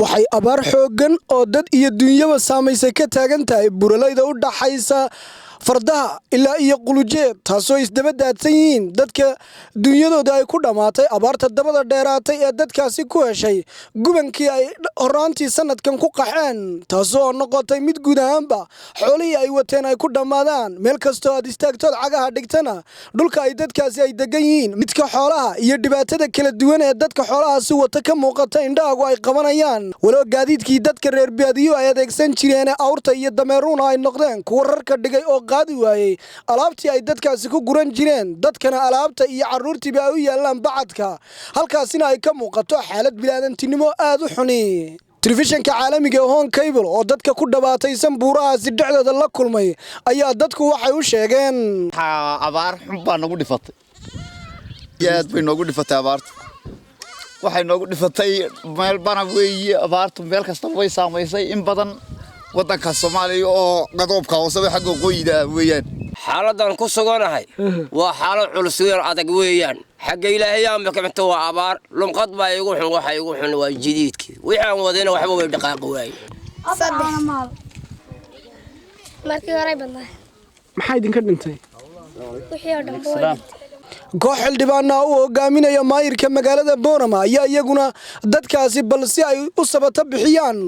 waxay abaar xooggan oo dad iyo dunyaba saamaysay ka taagan tahay buralayda u dhaxaysa fardaha ilaa iyo qulujeed taasoo isdaba daadsan yihiin dadka dunyadooda ay ku dhamaatay abaarta dabada dheeraatay ee dadkaasi ku heshay gubankii ay horaantii sanadkan ku qaxeen taasoo noqotay mid guud ahaanba xoolihii ay wateen ay ku dhammaadaan meel kastoo aad istaagtood cagaha dhigtana dhulka ay dadkaasi ay degan yihiin midka xoolaha iyo dhibaatada kala duwan ee dadka xoolahaasi wata ka muuqata indhahaagu ay qabanayaan walow gaadiidkii dadka reer baadiyo ay adeegsan jireen awrta iyo dameeruuna ay noqdeen kuwa rarka dhigay oo qaadi waayay alaabtii ay dadkaasi ku guran jireen dadkana alaabta iyo caruurtiiba ay u yaalaan bacadka halkaasina ay ka muuqato xaalad bilaadantinimo aad u xuni telefishinka caalamiga Hon Cable oo dadka ku dhabaataysan buurahaasi dhexdooda la kulmay ayaa dadku waxay u sheegeen abaar xun baa nagu dhifatay yaad bay nagu dhifatay abaartu waxay nagu dhifatay meel bana weeye abaartu meel kasta way saamaysay in badan wadanka Soomaaliya oo qadoobka hoose xagga qoyda weeyaan xaaladan ku suganahay waa xaalad culus oo adag weeyaan xagga Ilaahay ama kamto waa abaar lumqad baa igu xun waxa igu xun waa jadiidkii waxaan wadayna waxba way dhaqaaq waay markii hore badnaa maxay idinka dhintay wixii oo dhan koox xildhibaan oo hogaaminaya maayirka magaalada Boorama ayaa iyaguna dadkaasi balsi ay u sabata bixiyaan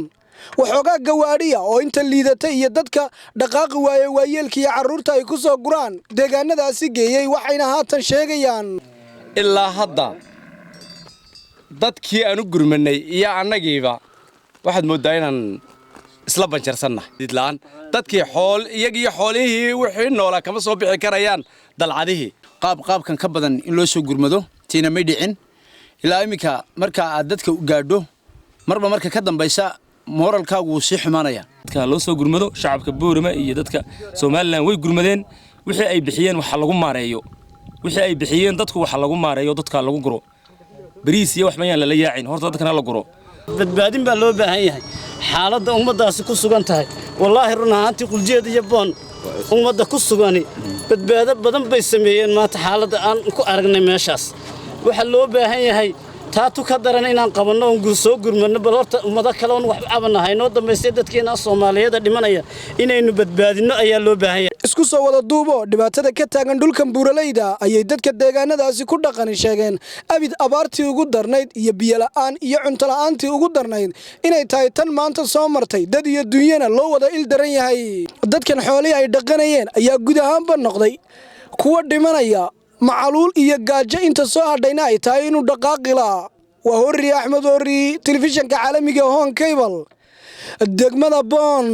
waxoogaa gawaadhiya oo inta liidatay iyo dadka dhaqaaqi waayay waayeelkii carruurta ay ku soo guraan deegaanadaasi geeyay waxayna haatan sheegayaan ilaa hadda dadkii aanu gurmanay iyo annagiiba waxaad moodaa inaan isla banjarsannahay didlaan dadkii iyagiyo xoolihii wixii noolaa kama soo bixi karayaan dalcadihii qaabkan ka badan in loo soo gurmado tiina may dhicin ilaa iminka marka aad dadka u gaadho marka ka dambaysa moralkaagu si xumaanaya dadka loo soo gurmado shacabka Boorama iyo dadka Soomaaliland way gurmadeen wixii ay bixiyeen waxa lagu maareeyo wixii ay bixiyeen dadku waxa lagu maareeyo dadka lagu guro bariis iyo wax ma yaan la yaacin horta dadkana la guro badbaadin baa loo baahan yahay xaaladda ummadaasi ku sugan tahay wallahi run ahaantii quljeed iyo boon ummadda ku sugani badbaado badan bay sameeyeen maanta xaaladda aan ku aragnay meeshaas waxa loo baahan yahay taatu ka daran inaan qabanno oo soo gurmadno bal horta ummada kale oo wax cabanahay noo dambeystay dadkeena Soomaaliyeed dhimanaya inaynu badbaadino ayaa loo baahan yahay isku soo wada duubo dhibaatada ka taagan dhulkan buuralayda ayay dadka deegaanadaasi ku dhaqan sheegeen abid abaartii ugu darnayd iyo biyo la'aan iyo cunto la'aantii ugu darnayd inay tahay tan maanta soo martay dad iyo dunyana loo wada il daran yahay dadkan xoolihii ay dhaqanayeen ayaa guud ahaanba noqday kuwa dhimanaya macaluul iyo gaajo inta soo hadhayna ay tahay inuu dhaqaaqi lahaa waa Horri Axmed Horri telefishinka caalamiga Hon Cable degmada Boon.